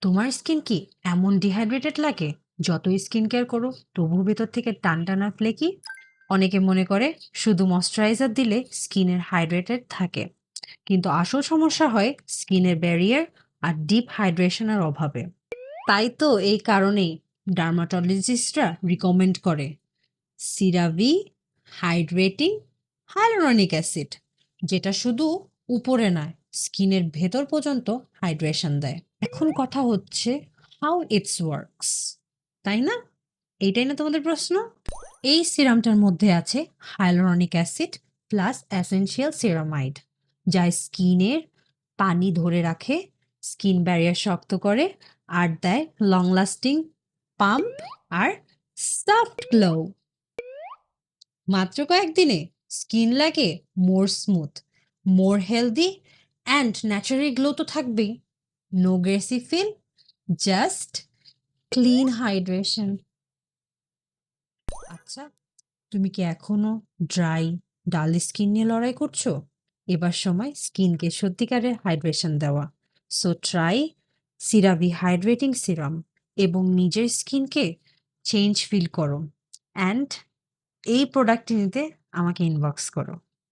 তোমার স্কিন কি এমন ডিহাইড্রেটেড লাগে? যতই স্কিন কেয়ার করো তবু ভেতর থেকে টান টানা ফ্লেকি? অনেকে মনে করে শুধু ময়শ্চারাইজার দিলে স্কিনের হাইড্রেটেড থাকে, কিন্তু আসল সমস্যা হয় স্কিনের ব্যারিয়ার আর ডিপ হাইড্রেশনের অভাবে। তাই তো এই কারণেই ডার্মাটোলজিস্টরা রিকমেন্ড করে সিরাভি হাইড্রেটিং হাইলোরনিক অ্যাসিড, যেটা শুধু উপরে নয়, স্কিনের ভেতর পর্যন্ত হাইড্রেশন দেয়। এখন কথা হচ্ছে হাউ ইটস ওয়ার্কস, তাই না? এইটাই না তোমাদের প্রশ্ন? এই সিরামটার মধ্যে আছে hyaluronic acid plus essential ceramide, যা স্কিনের পানি ধরে রাখে, স্কিন ব্যারিয়ার শক্ত করে আর দেয় লং লাস্টিং পাম্প আর সফট গ্লো। মাত্র কয়েকদিনে স্কিন লাগে more smooth, more healthy and naturally glow তো থাকবেই। No greasy feel, just clean hydration. আচ্ছা, তুমি কি এখনো ড্রাই ডাল স্কিন নিয়ে লড়াই করছো? এবার সময় স্কিনকে সত্যিকারের হাইড্রেশন দেওয়া। সো ট্রাই সিরাভি হাইড্রেটিং সিরাম এবং নিজের স্কিনকে চেঞ্জ ফিল করো। অ্যান্ড এই প্রোডাক্টটি নিতে আমাকে ইনবক্স করো।